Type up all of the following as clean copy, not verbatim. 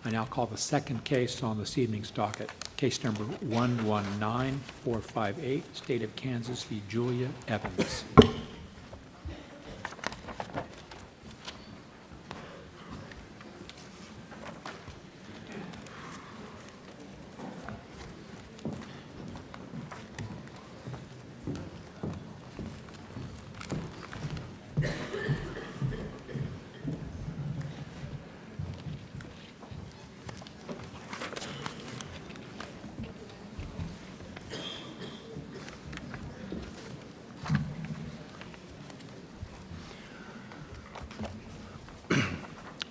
I now call the second case on this evening's docket, case number 119458, State of Kansas v. Julia Evans.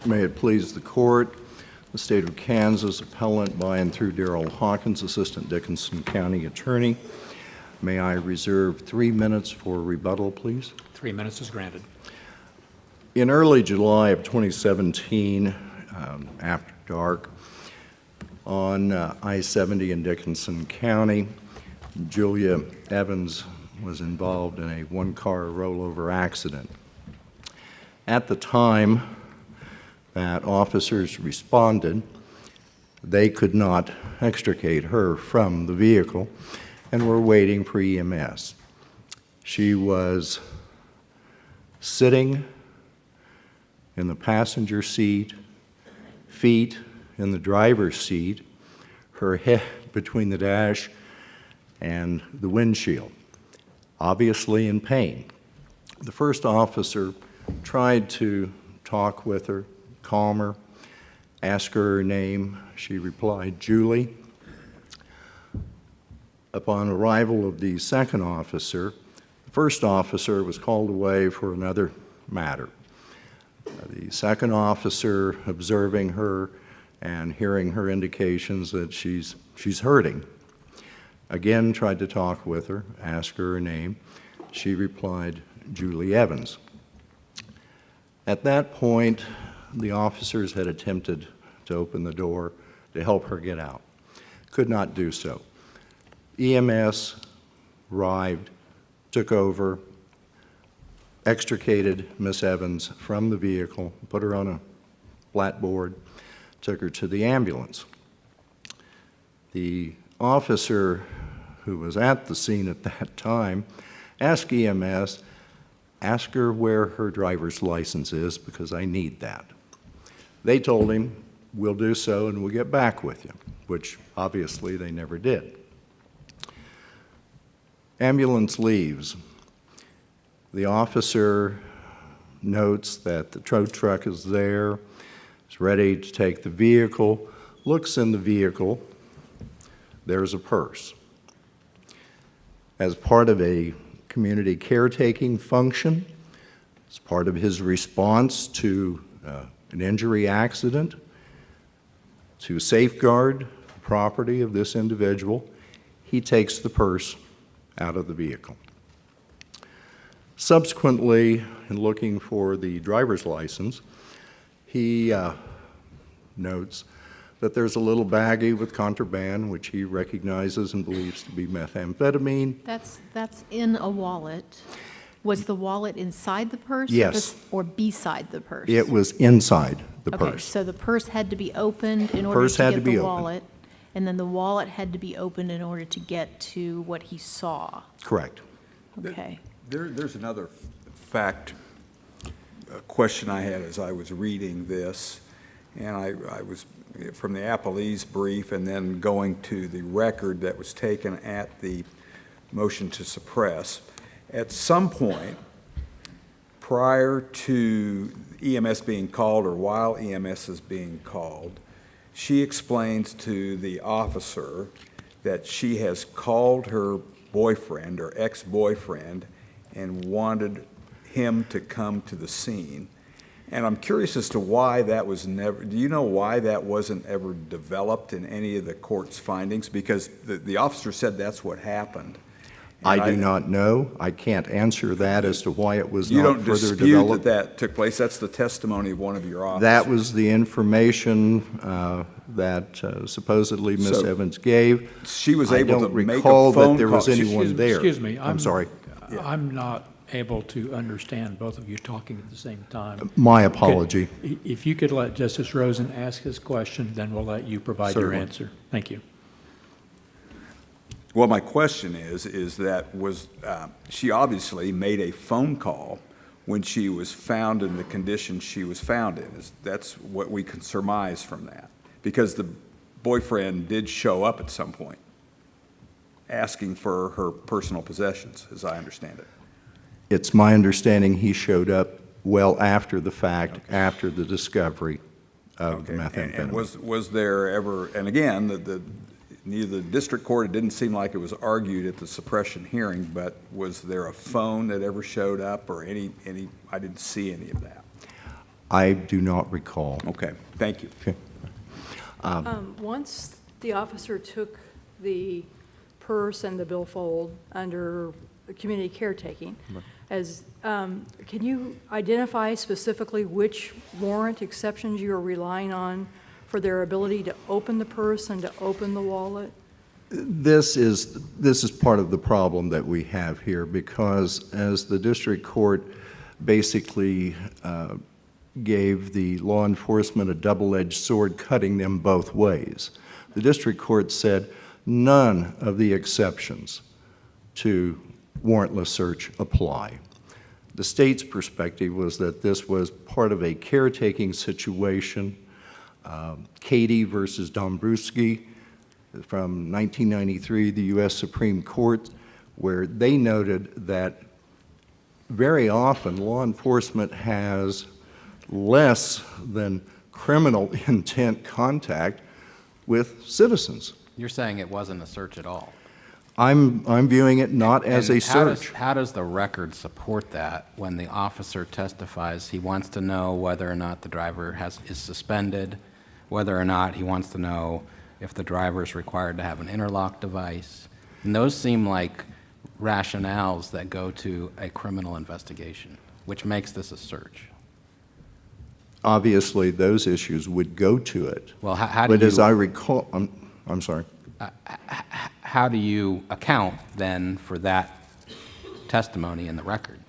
May it please the court, the State of Kansas appellant by and through Darrell Hawkins, Assistant Dickinson County Attorney. May I reserve 3 minutes for rebuttal, please? 3 minutes is granted. In early July of 2017, after dark, on I-70 in Dickinson County, Julia Evans was involved in a one-car rollover accident. At the time that officers responded, they could not extricate her from the vehicle and were waiting for EMS. She was sitting in the passenger seat, feet in the driver's seat, her head between the dash and the windshield, obviously in pain. The first officer tried to talk with her, calm her, ask her name. She replied, "Julie." Upon arrival of the second officer, the first officer was called away for another matter. The second officer, observing her and hearing her indications that she's hurting, again tried to talk with her, ask her name. She replied, "Julie Evans." At that point, the officers had attempted to open the door to help her get out. Could not do so. EMS arrived, took over, extricated Miss Evans from the vehicle, put her on a flatboard, took her to the ambulance. The officer who was at the scene at that time asked EMS, "Ask her where her driver's license is because I need that." They told him, "We'll do so and we'll get back with you," which obviously they never did. Ambulance leaves. The officer notes that the tow truck is there, is ready to take the vehicle, looks in the vehicle, there's a purse. As part of a community caretaking function, as part of his response to an injury accident, to safeguard the property of this individual, he takes the purse out of the vehicle. Subsequently, in looking for the driver's license, he notes that there's a little baggie with contraband, which he recognizes and believes to be methamphetamine. That's in a wallet. Was the wallet inside the purse? Yes. Or beside the purse? It was inside the Okay, purse. so the purse had to be opened in order Purse to had to get be the opened. wallet, and then the wallet had to be opened in order to get to what he saw. Correct. Okay. There's another fact, question I had as I was reading this, and I was from the appellee's brief and then going to the record that was taken at the motion to suppress. At some point, prior to EMS being called or while EMS is being called, she explains to the officer that she has called her boyfriend or ex-boyfriend and wanted him to come to the scene. And I'm curious as to why that was never, do you know why that wasn't ever developed in any of the court's findings? Because the officer said that's what happened. And I do not know. I can't answer that as to why it was You not don't further dispute developed. that took place? That's the testimony of one of your officers. That was the information that supposedly Ms. So, Evans gave. She was I able to don't make a recall phone that there was call. anyone there. Excuse me. I'm sorry. I'm not able to understand both of you talking at the same time. My apology. If you could let Justice Rosen ask his question, then we'll let you provide your Certainly. answer. Thank you. Well, my question is that she obviously made a phone call when she was found in the condition she was found in. That's what we can surmise from that. Because the boyfriend did show up at some point, asking for her personal possessions, as I understand it. It's my understanding he showed up well after the fact, after the discovery of the Okay. And methamphetamine. was there ever, and again, neither the district court, it didn't seem like it was argued at the suppression hearing, but was there a phone that ever showed up or any, I didn't see any of that. I do not recall. Okay, thank you. Okay. Once the officer took the purse and the billfold under community caretaking, can you identify specifically which warrant exceptions you are relying on for their ability to open the purse and to open the wallet? This is part of the problem that we have here, because as the district court basically gave the law enforcement a double-edged sword, cutting them both ways. The district court said none of the exceptions to warrantless search apply. The state's perspective was that this was part of a caretaking situation. Katie versus Dombrowski from 1993, the U.S. Supreme Court, where they noted that very often law enforcement has less than criminal intent contact with citizens. You're saying it wasn't a search at all? I'm viewing it not as a And search. how does the record support that when the officer testifies he wants to know whether or not the driver is suspended, whether or not he wants to know if the driver is required to have an interlock device? And those seem like rationales that go to a criminal investigation, which makes this a search. Obviously, those issues would go to it. Well, how do But as you- I recall, I'm sorry. How do you account then for that testimony in the record?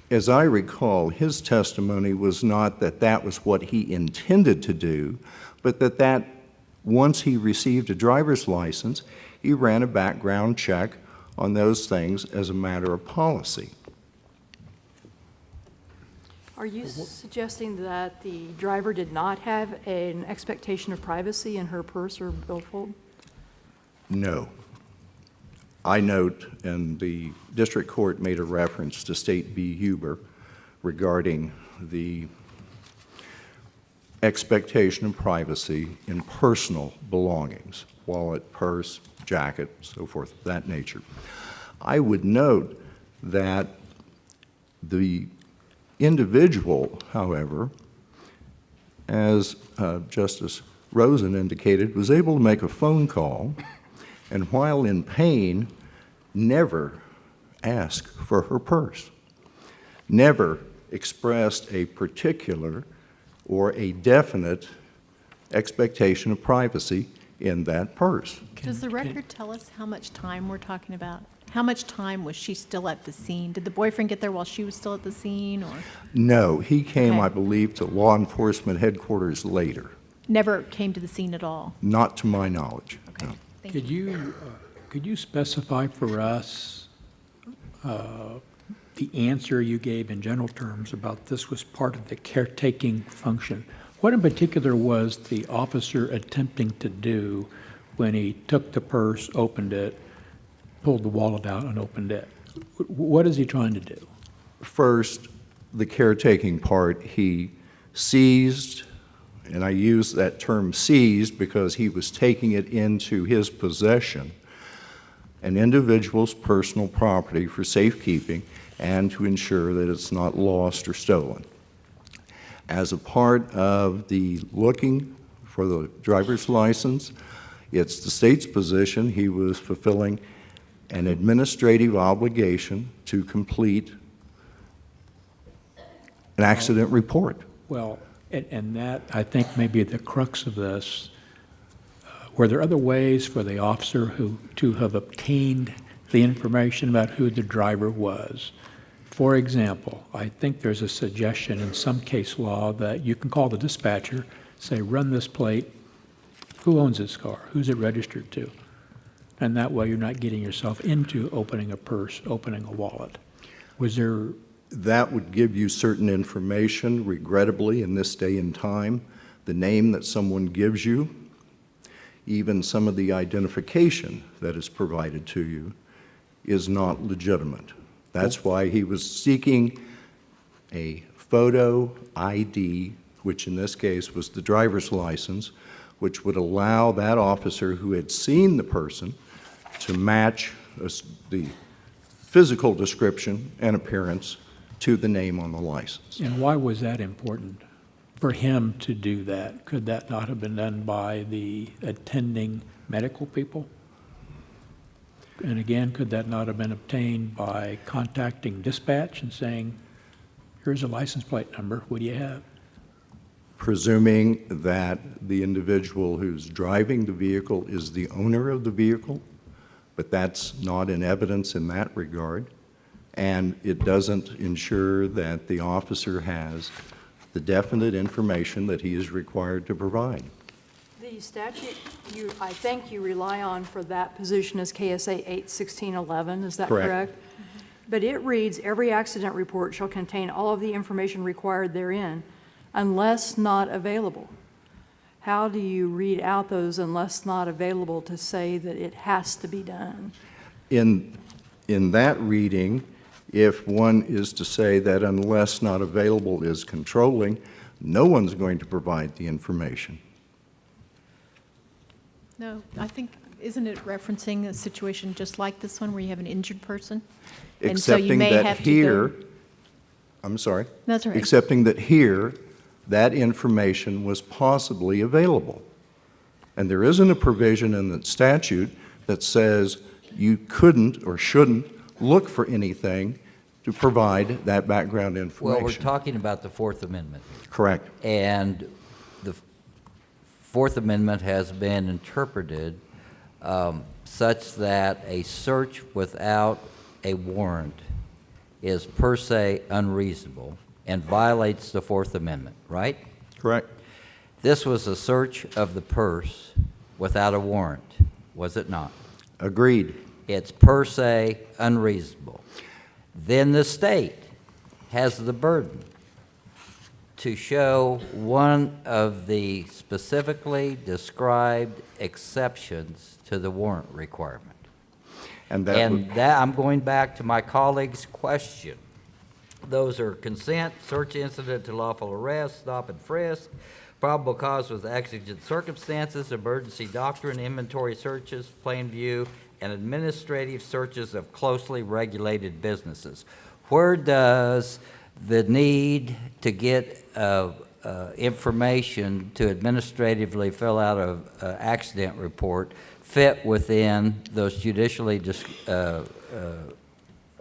As I recall, his testimony was not that that was what he intended to do, but that once he received a driver's license, he ran a background check on those things as a matter of policy. Are you suggesting that the driver did not have an expectation of privacy in her purse or billfold? No. I note, and the district court made a reference to State v. Huber regarding the expectation of privacy in personal belongings, wallet, purse, jacket, so forth, of that nature. I would note that the individual, however, as Justice Rosen indicated, was able to make a phone call, and while in pain, never asked for her purse, never expressed a particular or a definite expectation of privacy in that purse. Does the record tell us how much time we're talking about? How much time was she still at the scene? Did the boyfriend get there while she was still at the scene, or No, he came, Okay. I believe, to law enforcement headquarters later, never came to the scene at all? not to my knowledge. Okay, no. thank you. Could you specify for us the answer you gave in general terms about this was part of the caretaking function? What in particular was the officer attempting to do when he took the purse, opened it, pulled the wallet out and opened it? What is he trying to do? First, the caretaking part, he seized, and I use that term seized because he was taking it into his possession, an individual's personal property for safekeeping and to ensure that it's not lost or stolen. As a part of the looking for the driver's license, it's the state's position he was fulfilling an administrative obligation to complete an accident report. Well, and that, I think, may be the crux of this. Were there other ways for the officer to have obtained the information about who the driver was For example, I think there's a suggestion in some case law that you can call the dispatcher, say, run this plate, who owns this car, who's it registered to? And that way you're not getting yourself into opening a purse, opening a wallet. Was there, That would give you certain information. Regrettably, in this day and time, the name that someone gives you, even some of the identification that is provided to you, is not legitimate. That's why he was seeking a photo ID, which in this case was the driver's license, which would allow that officer who had seen the person to match the physical description and appearance to the name on the license. and why was that important for him to do that? Could that not have been done by the attending medical people? And again, could that not have been obtained by contacting dispatch and saying, here's a license plate number, what do you have? Presuming that the individual who's driving the vehicle is the owner of the vehicle, but that's not in evidence in that regard, and it doesn't ensure that the officer has the definite information that he is required to provide. The statute I think you rely on for that position is KSA 81611, is that Correct. correct? But it reads, every accident report shall contain all of the information required therein, unless not available. How do you read out those unless not available to say that it has to be done? In that reading, if one is to say that unless not available is controlling, no one's going to provide the information. No, I think, isn't it referencing a situation just like this one where you have an injured person? And so you Excepting may that have to here, go- I'm sorry? That's all right. Excepting that here, that information was possibly available. And there isn't a provision in the statute that says you couldn't or shouldn't look for anything to provide that background Well, information. we're talking about the Fourth Amendment, Correct. and the Fourth Amendment has been interpreted such that a search without a warrant is per se unreasonable and violates the Fourth Amendment, right? Correct. This was a search of the purse without a warrant, was it not? Agreed. It's per se unreasonable. Then the state has the burden to show one of the specifically described exceptions to the warrant requirement. And that would, And that, I'm going back to my colleague's question. Those are consent, search incident to lawful arrest, stop and frisk, probable cause with exigent circumstances, emergency doctrine, inventory searches, plain view, and administrative searches of closely regulated businesses. Where does the need to get information to administratively fill out an accident report fit within those judicially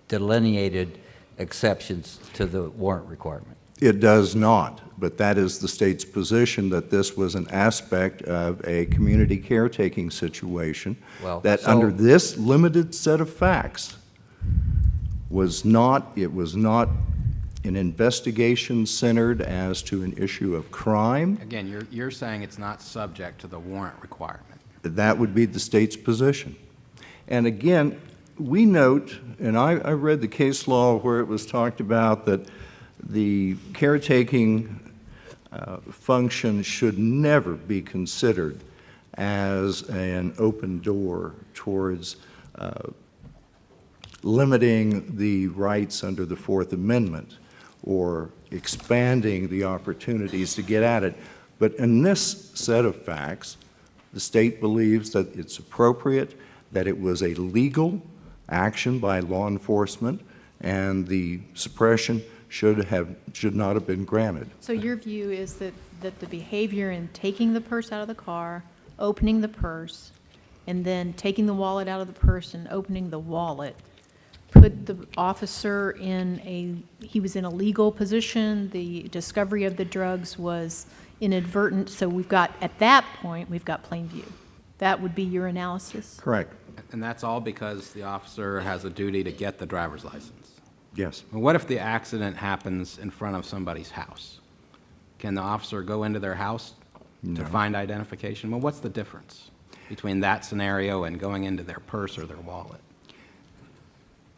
delineated exceptions to the warrant requirement? it does not, but that is the state's position that this was an aspect of a community caretaking situation. Well, That so- under this limited set of facts was not an investigation centered as to an issue of crime. Again, you're saying it's not subject to the warrant requirement. That would be the state's position. And again, we note, and I read the case law where it was talked about that the caretaking function should never be considered as an open door towards limiting the rights under the Fourth Amendment or expanding the opportunities to get at it. But in this set of facts, the state believes that it's appropriate, that it was a legal action by law enforcement, and the suppression should not have been granted. So your view is that the behavior in taking the purse out of the car, opening the purse, and then taking the wallet out of the purse and opening the wallet put the officer he was in a legal position, the discovery of the drugs was inadvertent, so at that point, we've got plain view. That would be your analysis? Correct. And that's all because the officer has a duty to get the driver's license. Yes. Well, what if the accident happens in front of somebody's house? Can the officer go into their house to find identification? Well, what's the difference between that scenario and going into their purse or their wallet?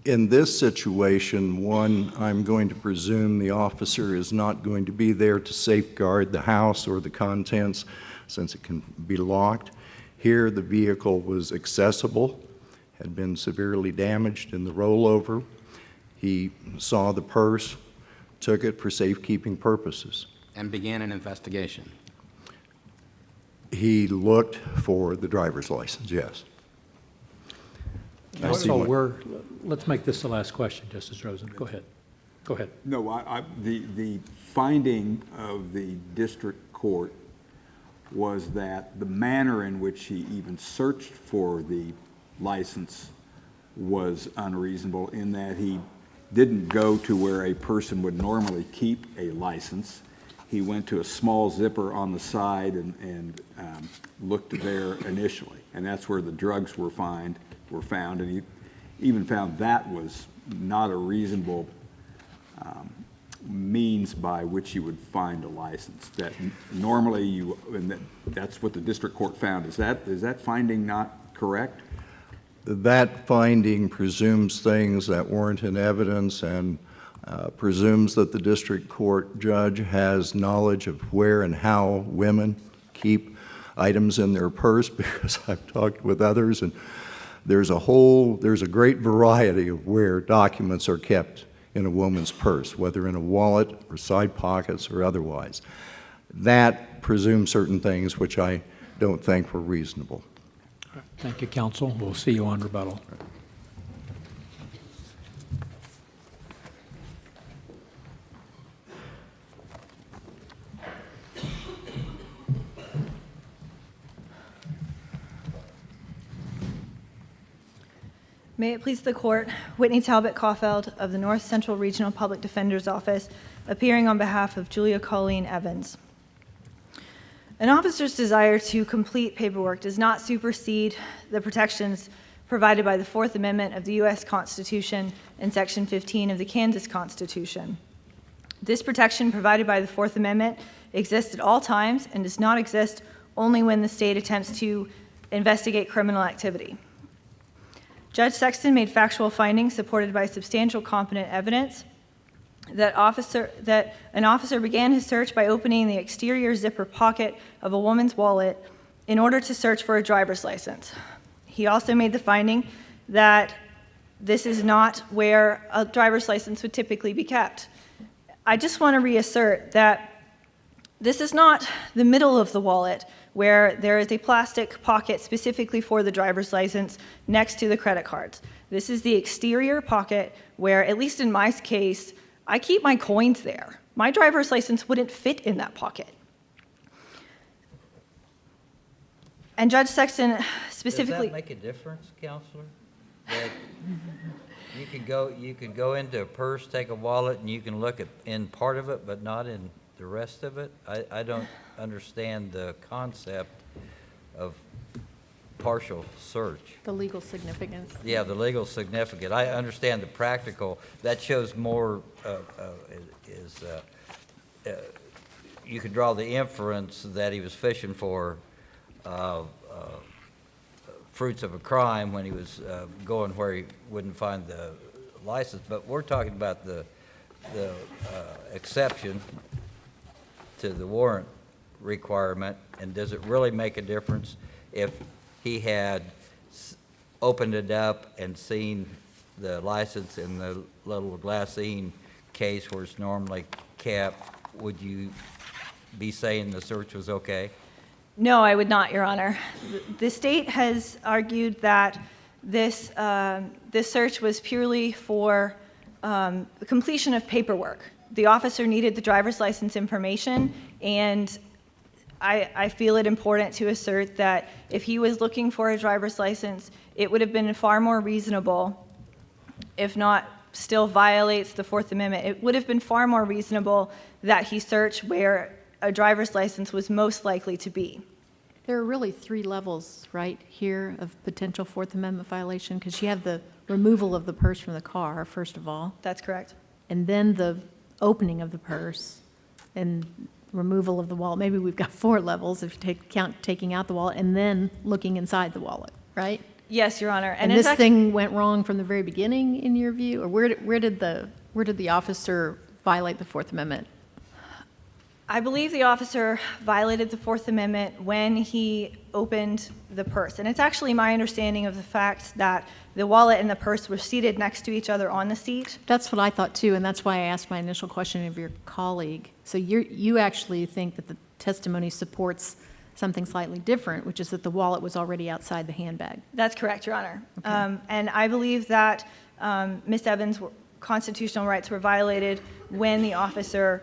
In this situation, one, I'm going to presume the officer is not going to be there to safeguard the house or the contents, since it can be locked. Here, the vehicle was accessible, had been severely damaged in the rollover. He saw the purse, took it for safekeeping purposes. And began an investigation. He looked for the driver's license, yes. I see So what- let's make this the last question, Justice Rosen. Go ahead. Go ahead. No, the finding of the district court was that the manner in which he even searched for the license was unreasonable, in that he didn't go to where a person would normally keep a license. He went to a small zipper on the side and looked there initially, and that's where the drugs were found, and he even found that was not a reasonable means by which you would find a license. That normally you, and that's what the district court found. Is that finding not correct? That finding presumes things that weren't in evidence and presumes that the district court judge has knowledge of where and how women keep items in their purse, because I've talked with others, and there's a great variety of where documents are kept in a woman's purse, whether in a wallet or side pockets or otherwise. That presumes certain things which I don't think were reasonable. Thank you, counsel. We'll see you on rebuttal. May it please the court, Whitney Talbot Caulfield of the North Central Regional Public Defender's Office, appearing on behalf of Julia Colleen Evans. An officer's desire to complete paperwork does not supersede the protections provided by the Fourth Amendment of the U.S. Constitution and Section 15 of the Kansas Constitution. This protection provided by the Fourth Amendment exists at all times and does not exist only when the state attempts to investigate criminal activity. Judge Sexton made factual findings supported by substantial competent evidence that an officer began his search by opening the exterior zipper pocket of a woman's wallet in order to search for a driver's license. He also made the finding that this is not where a driver's license would typically be kept. I just want to reassert that this is not the middle of the wallet where there is a plastic pocket specifically for the driver's license next to the credit cards. This is the exterior pocket where, at least in my case, I keep my coins there. My driver's license wouldn't fit in that pocket. And Judge Sexton specifically... Does that make a difference, Counselor? That you can go into a purse, take a wallet, and you can look at in part of it, but not in the rest of it? I don't understand the concept of partial search. The legal significance. Yeah, the legal significance. I understand the practical. That shows more, you could draw the inference that he was fishing for fruits of a crime when he was going where he wouldn't find the license. But we're talking about the exception to the warrant requirement, and does it really make a difference if he had opened it up and seen the license in the little glassine case where it's normally kept? Would you be saying the search was okay? No, I would not, Your Honor. The state has argued that this search was purely for the completion of paperwork. The officer needed the driver's license information, and I feel it important to assert that if he was looking for a driver's license, it would have been far more reasonable, if not still violates the Fourth Amendment, it would have been far more reasonable that he search where a driver's license was most likely to be. There are really 3 levels, right, here of potential Fourth Amendment violation, because you have the removal of the purse from the car, first of all, That's correct. and then the opening of the purse and removal of the wallet. Maybe we've got 4 levels if you count taking out the wallet and then looking inside the wallet, right? Yes, Your Honor. And it's this actu- thing went wrong from the very beginning, in your view? Or where did the officer violate the Fourth Amendment? I believe the officer violated the Fourth Amendment when he opened the purse. And it's actually my understanding of the fact that the wallet and the purse were seated next to each other on the seat. That's what I thought too, and that's why I asked my initial question of your colleague. So you actually think that the testimony supports something slightly different, which is that the wallet was already outside the handbag. That's correct, Your Honor. And I believe that Ms. Evans' constitutional rights were violated when the officer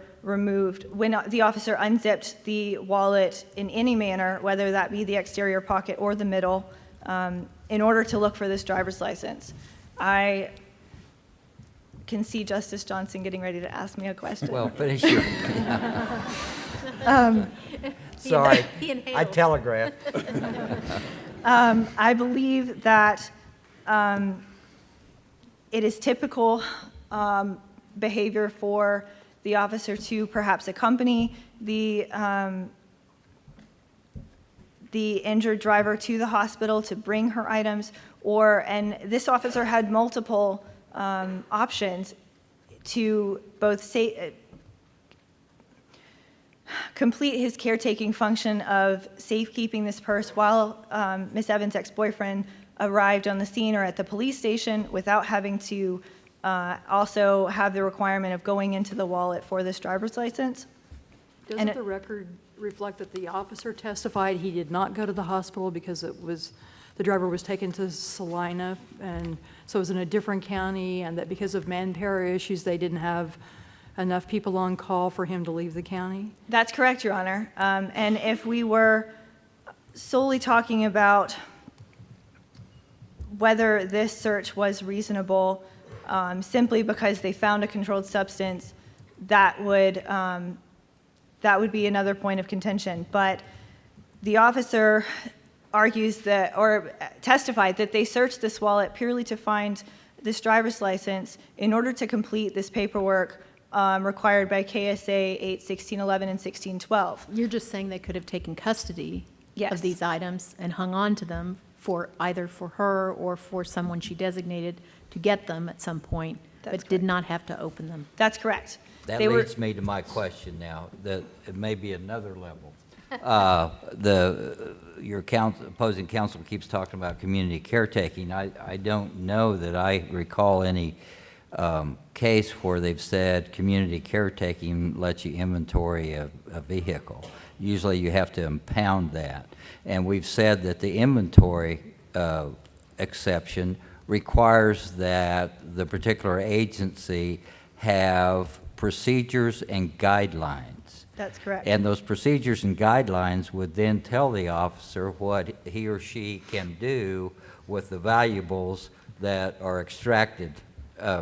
unzipped the wallet in any manner, whether that be the exterior pocket or the middle, in order to look for this driver's license. I can see Justice Johnson getting ready to ask me a question. Well, finish your. Sorry, I telegraphed. I believe that it is typical behavior for the officer to perhaps accompany the injured driver to the hospital to bring her items, and this officer had multiple options to both complete his caretaking function of safekeeping this purse while Ms. Evans' ex-boyfriend arrived on the scene or at the police station without having to also have the requirement of going into the wallet for this driver's license. Doesn't the record reflect that the officer testified he did not go to the hospital because the driver was taken to Salina, and so it was in a different county, and that because of manpower issues, they didn't have enough people on call for him to leave the county? That's correct, Your Honor. And if we were solely talking about whether this search was reasonable simply because they found a controlled substance, that would be another point of contention. But the officer argues that, or testified that they searched this wallet purely to find this driver's license in order to complete this paperwork required by KSA 8:1611 and 1612. You're just saying they could have taken custody Yes. of these items and hung on to them for either for her or for someone she designated to get them at some point, That's but did not have to open them. That's correct. That They were- leads me to my question now, that it may be another level. Your opposing counsel keeps talking about community caretaking. I don't know that I recall any case where they've said community caretaking lets you inventory a vehicle. Usually you have to impound that. And we've said that the inventory exception requires that the particular agency have procedures and guidelines. That's correct. And those procedures and guidelines would then tell the officer what he or she can do with the valuables that are extracted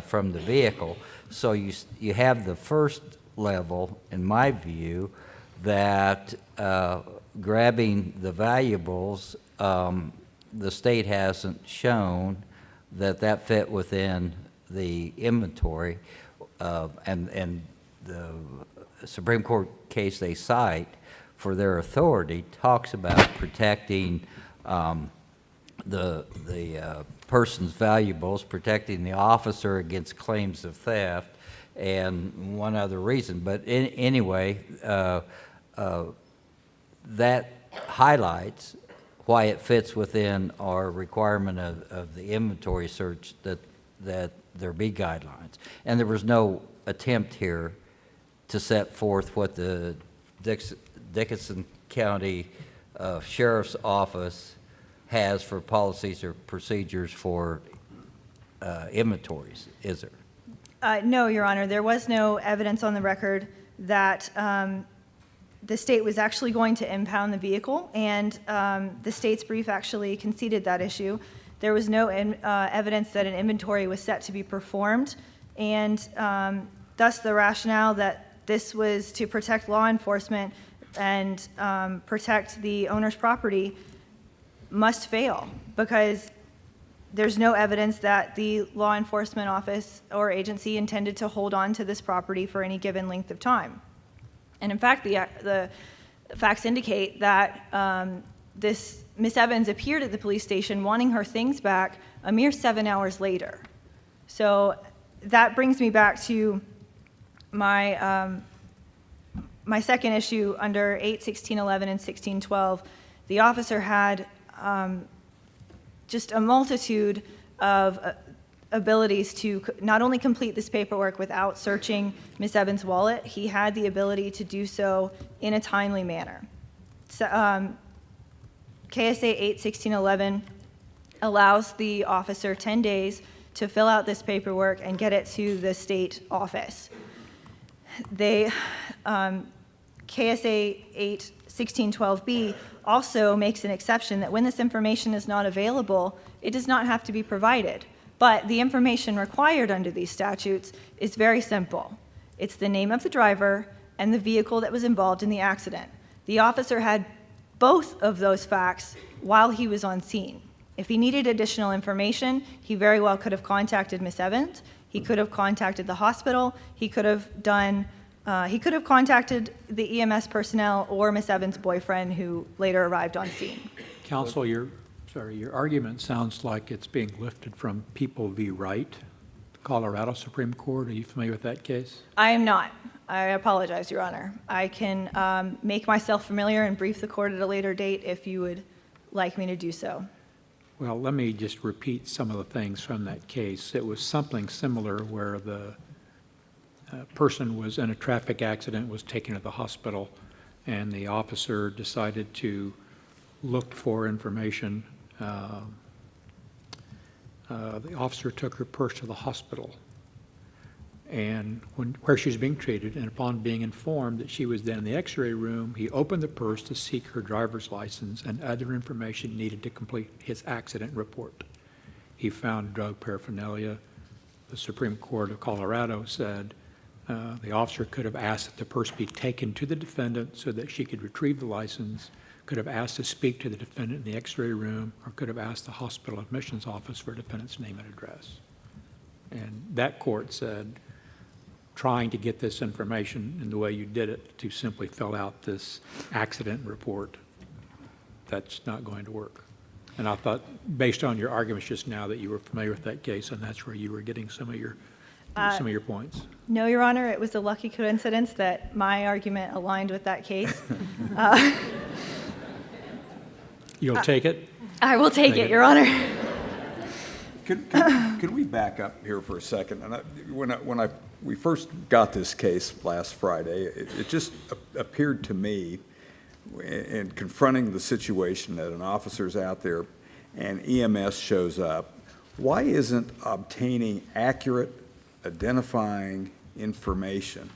from the vehicle. So you have the first level, in my view, that grabbing the valuables, the state hasn't shown that fit within the inventory, and the Supreme Court case they cite for their authority talks about protecting the person's valuables, protecting the officer against claims of theft, and one other reason. But anyway, that highlights why it fits within our requirement of the inventory search that there be guidelines. And there was no attempt here to set forth what the Dickinson County Sheriff's Office has for policies or procedures for inventories, is there? No, Your Honor, there was no evidence on the record that the state was actually going to impound the vehicle, and the state's brief actually conceded that issue. There was no evidence that an inventory was set to be performed, and thus the rationale that this was to protect law enforcement and protect the owner's property must fail, because there's no evidence that the law enforcement office or agency intended to hold on to this property for any given length of time. And in fact, the facts indicate that this Miss Evans appeared at the police station wanting her things back a mere 7 hours later. So that brings me back to my my second issue under 8:1611 and 1612. The officer had just a multitude of abilities to not only complete this paperwork without searching Miss Evans' wallet, he had the ability to do so in a timely manner. So, KSA 8:1611 allows the officer 10 days to fill out this paperwork and get it to the state office. They, KSA 8:1612B also makes an exception that when this information is not available, it does not have to be provided. But the information required under these statutes is very simple. It's the name of the driver and the vehicle that was involved in the accident. The officer had both of those facts while he was on scene. If he needed additional information, he very well could have contacted Miss Evans. He could have contacted the hospital. He could have contacted the EMS personnel or Miss Evans' boyfriend, who later arrived on scene. Counsel, your argument sounds like it's being lifted from People v. Wright, the Colorado Supreme Court. Are you familiar with that case? I am not. I apologize, Your Honor. I can make myself familiar and brief the court at a later date if you would like me to do so. Well, let me just repeat some of the things from that case. It was something similar where the person was in a traffic accident, was taken to the hospital, and the officer decided to look for information. The officer took her purse to the hospital, and where she was being treated, and upon being informed that she was then in the x-ray room, he opened the purse to seek her driver's license and other information needed to complete his accident report. He found drug paraphernalia. The Supreme Court of Colorado said the officer could have asked that the purse be taken to the defendant so that she could retrieve the license, could have asked to speak to the defendant in the x-ray room, or could have asked the hospital admissions office for a defendant's name and address. And that court said, trying to get this information in the way you did it, to simply fill out this accident report, that's not going to work. And I thought, based on your arguments just now, that you were familiar with that case, and that's where you were getting some of your points. No, Your Honor, it was a lucky coincidence that my argument aligned with that case. You'll take it? I will take it, Your Honor. Can we back up here for a second? And when we first got this case last Friday, it just appeared to me, in confronting the situation that an officer's out there and EMS shows up, why isn't obtaining accurate, identifying information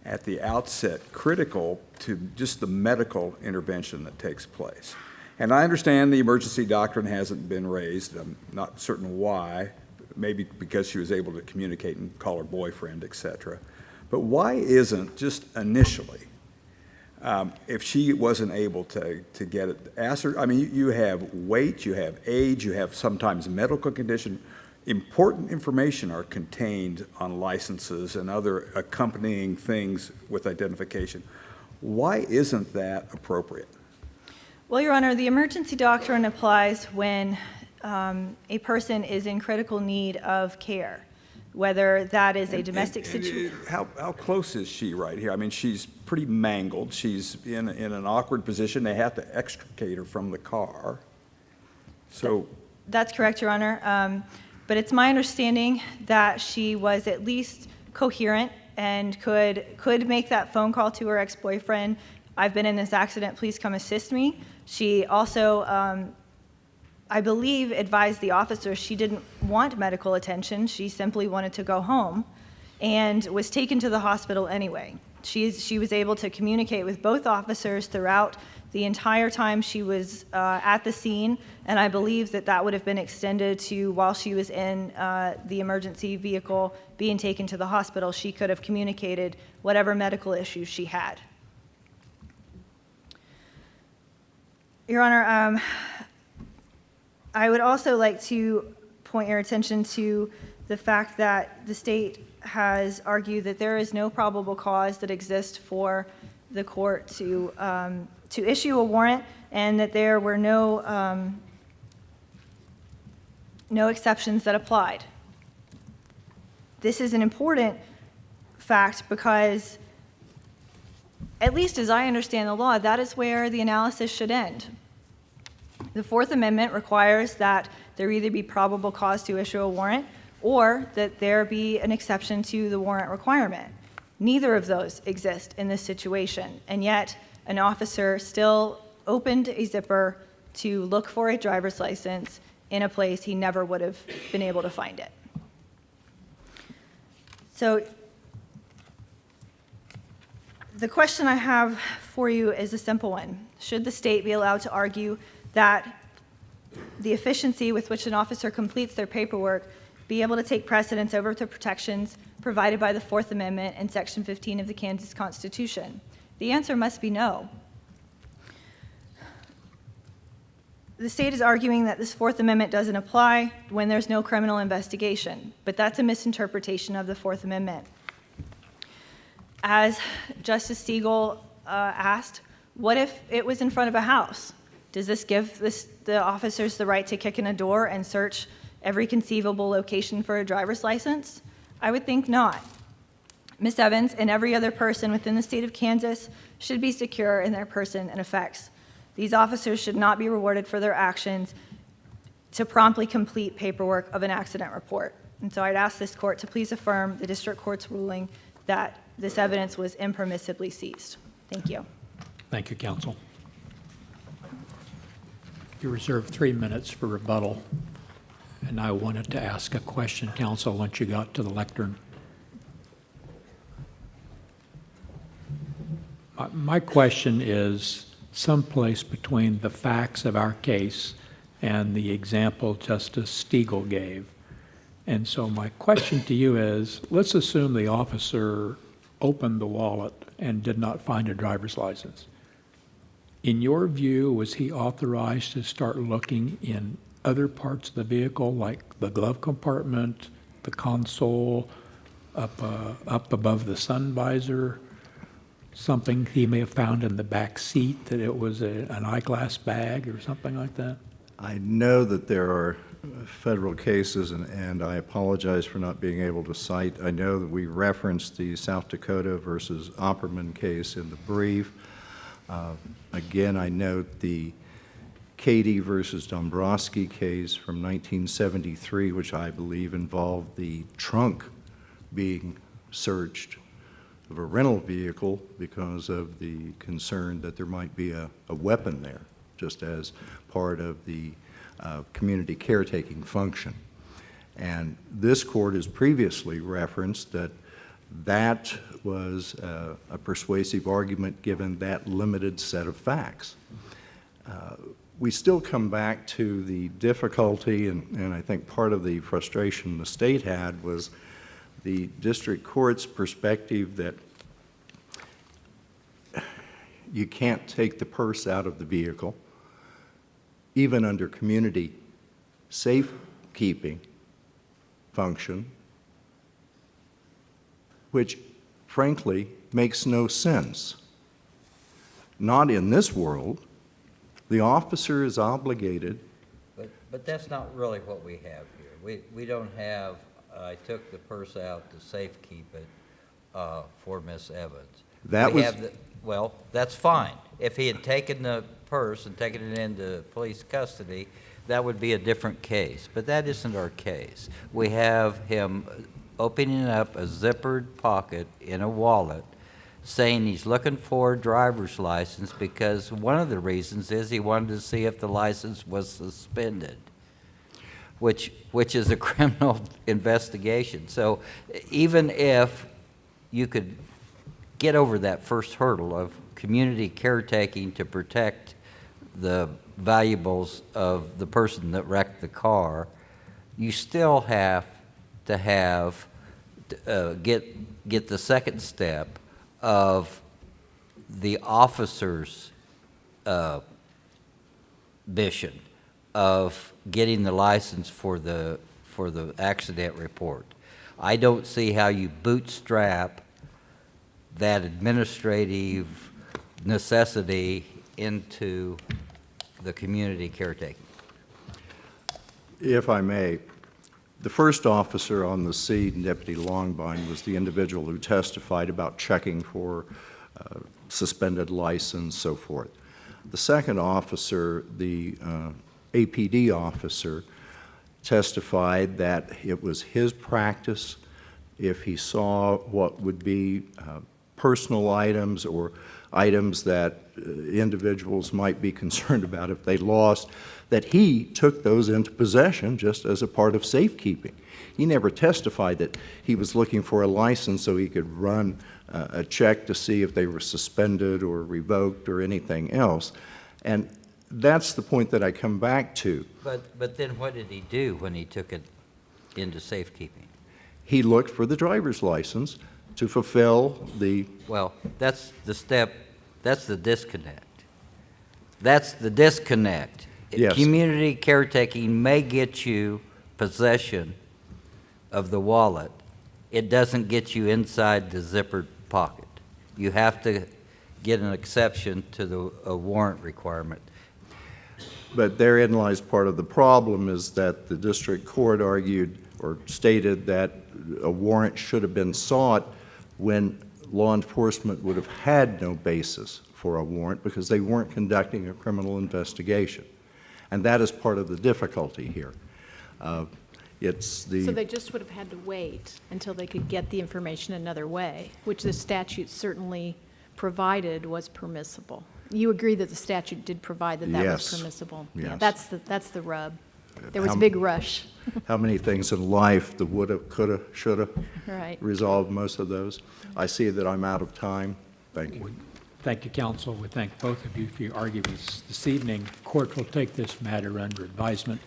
at the outset critical to just the medical intervention that takes place? And I understand the emergency doctrine hasn't been raised. I'm not certain why. Maybe because she was able to communicate and call her boyfriend, et cetera. But why isn't just initially, if she wasn't able to get it, ask her, I mean, you have weight, you have age, you have sometimes medical condition. Important information are contained on licenses and other accompanying things with identification. Why isn't that appropriate? Well, Your Honor, the emergency doctrine applies when a person is in critical need of care, whether that is a domestic situation. How close is she right here? I mean, she's pretty mangled. She's in an awkward position. They have to extricate her from the car. So That's correct, Your Honor. But it's my understanding that she was at least coherent and could make that phone call to her ex-boyfriend. I've been in this accident, please come assist me. She also, I believe, advised the officer she didn't want medical attention. She simply wanted to go home and was taken to the hospital anyway. She was able to communicate with both officers throughout the entire time she was at the scene, and I believe that would have been extended to while she was in the emergency vehicle being taken to the hospital. She could have communicated whatever medical issues she had. Your Honor, I would also like to point your attention to the fact that the state has argued that there is no probable cause that exists for the court to issue a warrant, and that there were no exceptions that applied. This is an important fact because, at least as I understand the law, that is where the analysis should end. The Fourth Amendment requires that there either be probable cause to issue a warrant or that there be an exception to the warrant requirement. Neither of those exist in this situation, and yet an officer still opened a zipper to look for a driver's license in a place he never would have been able to find it. So the question I have for you is a simple one. Should the state be allowed to argue that the efficiency with which an officer completes their paperwork be able to take precedence over the protections provided by the Fourth Amendment and Section 15 of the Kansas Constitution? The answer must be no. The state is arguing that this Fourth Amendment doesn't apply when there's no criminal investigation, but that's a misinterpretation of the Fourth Amendment. As Justice Siegel asked, what if it was in front of a house? Does this give the officers the right to kick in a door and search every conceivable location for a driver's license? I would think not. Ms. Evans and every other person within the state of Kansas should be secure in their person and effects. These officers should not be rewarded for their actions to promptly complete paperwork of an accident report. And so I'd ask this court to please affirm the district court's ruling that this evidence was impermissibly seized. Thank you. Thank you, counsel. You reserve 3 minutes for rebuttal, and I wanted to ask a question, counsel, once you got to the lectern. My question is someplace between the facts of our case and the example Justice Stiegel gave. And so my question to you is, let's assume the officer opened the wallet and did not find a driver's license. In your view, was he authorized to start looking in other parts of the vehicle, like the glove compartment, the console, up above the sun visor, something he may have found in the back seat, that it was an eyeglass bag or something like that? I know that there are federal cases, and I apologize for not being able to cite. I know that we referenced the South Dakota versus Opperman case in the brief. Again, I note the Cady versus Dombrowski case from 1973, which I believe involved the trunk being searched of a rental vehicle because of the concern that there might be a weapon there, just as part of the community caretaking function. And this court has previously referenced that that was a persuasive argument given that limited set of facts. We still come back to the difficulty, and I think part of the frustration the state had was the district court's perspective that you can't take the purse out of the vehicle, even under community safekeeping function, which frankly makes no sense. Not in this world. The officer is obligated. But that's not really what we have here. We don't have, I took the purse out to safekeep it for Miss Evans. That was. Well, that's fine. If he had taken the purse and taken it into police custody, that would be a different case. But that isn't our case. We have him opening up a zippered pocket in a wallet, saying he's looking for a driver's license because one of the reasons is he wanted to see if the license was suspended, which is a criminal investigation. So even if you could get over that first hurdle of community caretaking to protect the valuables of the person that wrecked the car, you still have to have get the second step of the officer's mission, of getting the license for the accident report. I don't see how you bootstrap that administrative necessity into the community caretaking. If I may, the first officer on the scene, Deputy Longbine, was the individual who testified about checking for suspended license, so forth. The second officer, the APD officer, testified that it was his practice, if he saw what would be personal items or items that individuals might be concerned about if they lost, that he took those into possession just as a part of safekeeping. He never testified that he was looking for a license so he could run a check to see if they were suspended or revoked or anything else. And that's the point that I come back to. But then what did he do when he took it into safekeeping? He looked for the driver's license to fulfill the, Well, that's the step, that's the disconnect. That's the disconnect. Yes. Community caretaking may get you possession of the wallet. It doesn't get you inside the zippered pocket. You have to get an exception to a warrant requirement. but therein lies part of the problem, is that the district court argued or stated that a warrant should have been sought when law enforcement would have had no basis for a warrant because they weren't conducting a criminal investigation. And that is part of the difficulty here. It's the... So they just would have had to wait until they could get the information another way, which the statute certainly provided was permissible. You agree that the statute did provide that that Yes. was permissible? Yeah, Yes. that's the rub. There was a big rush. How many things in life, the woulda, coulda, shoulda, Right. resolved most of those? I see that I'm out of time. Thank you. Thank you, counsel. We thank both of you for your arguments this evening. Court will take this matter under advisement